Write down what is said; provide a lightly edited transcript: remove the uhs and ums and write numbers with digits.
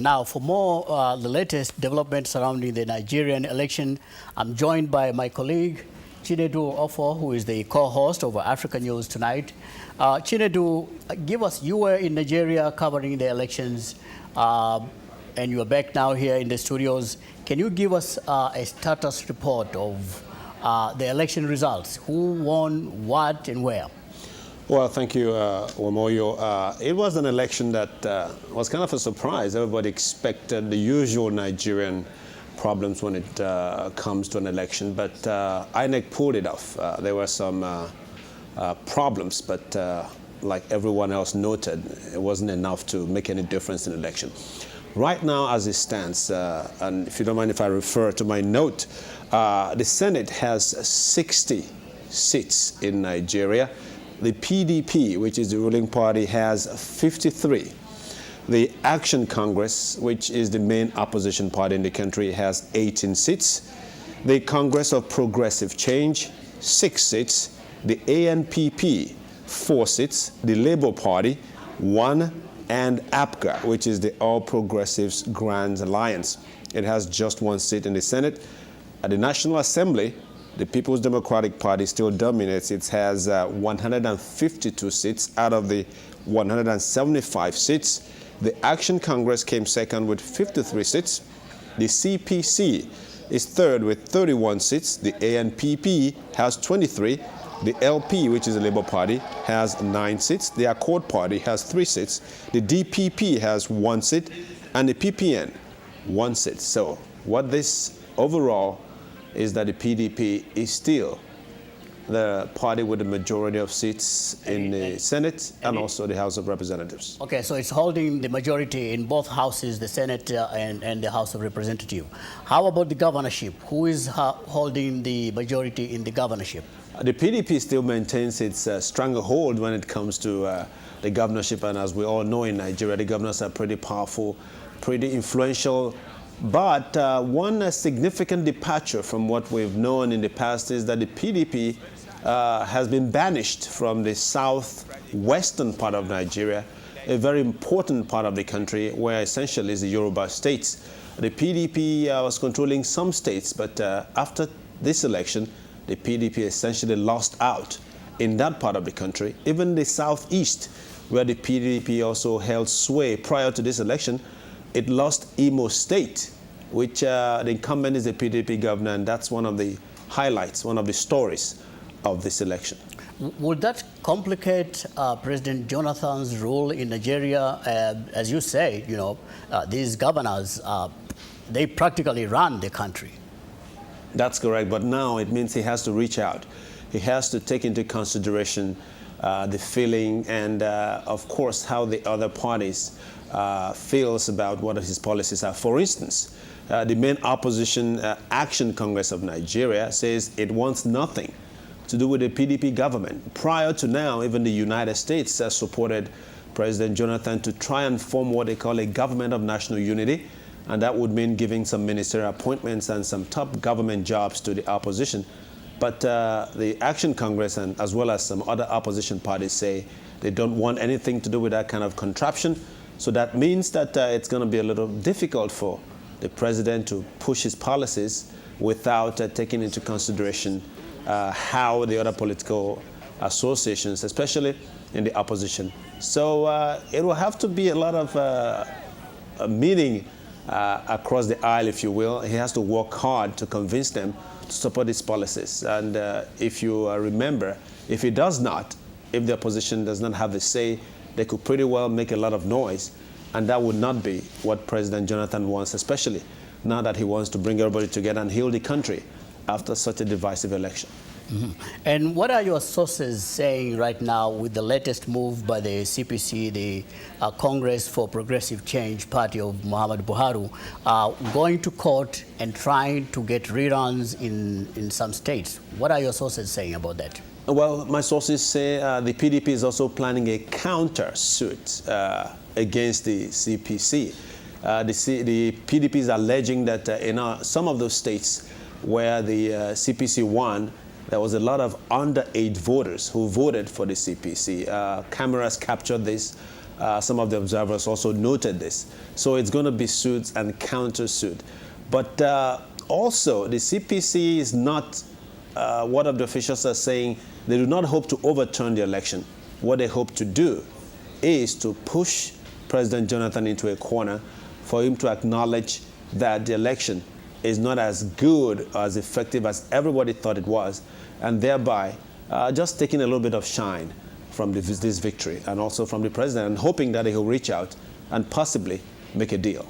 Now, for more the latest developments surrounding the Nigerian election, I'm joined by my colleague, Chinedu Offor, who is the co-host of Africa News Tonight. Chinedu, you were in Nigeria covering the elections, and you are back now here in the studios. Can you give us a status report of the election results? Who won, what, and where? Well, thank you, Mwamoyo. It was an election that was kind of a surprise. Everybody expected the usual Nigerian problems when it comes to an election, but INEC pulled it off. There were some problems, but like everyone else noted, it wasn't enough to make any difference in the election. Right now, as it stands, and if you don't mind if I refer to my note, the Senate has 60 seats in Nigeria. The PDP, which is the ruling party, has 53. The Action Congress, which is the main opposition party in the country, has 18 seats. The Congress of Progressive Change, 6 seats. The ANPP, 4 seats. The Labour Party, 1. And APGA, which is the All Progressives Grand Alliance. It has just 1 seat in the Senate. At the National Assembly, the People's Democratic Party still dominates. It has 152 seats out of the 175 seats. The Action Congress came second with 53 seats. The CPC is third with 31 seats. The ANPP has 23. The LP, which is the Labour Party, has 9 seats. The Accord Party has 3 seats. The DPP has 1 seat. And the PPN, 1 seat. So what this overall is that the PDP is still the party with the majority of seats in the Senate and also the House of Representatives. Okay, so it's holding the majority in both houses, the Senate and the House of Representatives. How about the governorship? Who is holding the majority in the governorship? The PDP still maintains its stranglehold when it comes to the governorship, and as we all know in Nigeria, the governors are pretty powerful, pretty influential. But one significant departure from what we've known in the past is that the PDP has been banished from the southwestern part of Nigeria, a very important part of the country where essentially is the Yoruba states. The PDP was controlling some states, but after this election, the PDP essentially lost out in that part of the country. Even the southeast, where the PDP also held sway prior to this election, it lost Imo State, which the incumbent is the PDP governor, and that's one of the highlights, one of the stories of this election. Would that complicate President Jonathan's role in Nigeria? As you say, these governors, they practically run the country. That's correct, but now it means he has to reach out. He has to take into consideration the feeling and, of course, how the other parties feels about what his policies are. For instance, the main opposition Action Congress of Nigeria says it wants nothing to do with the PDP government. Prior to now, even the United States has supported President Jonathan to try and form what they call a government of national unity, and that would mean giving some ministerial appointments and some top government jobs to the opposition. But the Action Congress, and as well as some other opposition parties, say they don't want anything to do with that kind of contraption. So that means that it's going to be a little difficult for the president to push his policies without taking into consideration how the other political associations, especially in the opposition. So it will have to be a lot of meeting across the aisle, if you will. He has to work hard to convince them to support his policies. And if you remember, if he does not, if the opposition does not have the say, they could pretty well make a lot of noise. And that would not be what President Jonathan wants, especially now that he wants to bring everybody together and heal the country after such a divisive election. Mm-hmm. And what are your sources saying right now with the latest move by the CPC, the Congress for Progressive Change Party of Muhammadu Buhari, going to court and trying to get reruns in some states? What are your sources saying about that? Well, my sources say the PDP is also planning a counter suit against the CPC. The PDP is alleging that in some of those states where the CPC won, there was a lot of underage voters who voted for the CPC. Cameras captured this. some of the observers also noted this. So it's going to be suits and countersuit. But also, the CPC is not, what of the officials are saying, they do not hope to overturn the election. What they hope to do is to push President Jonathan into a corner for him to acknowledge that the election is not as good or as effective as everybody thought it was, and thereby just taking a little bit of shine from this victory and also from the president, and hoping that he'll reach out and possibly make a deal.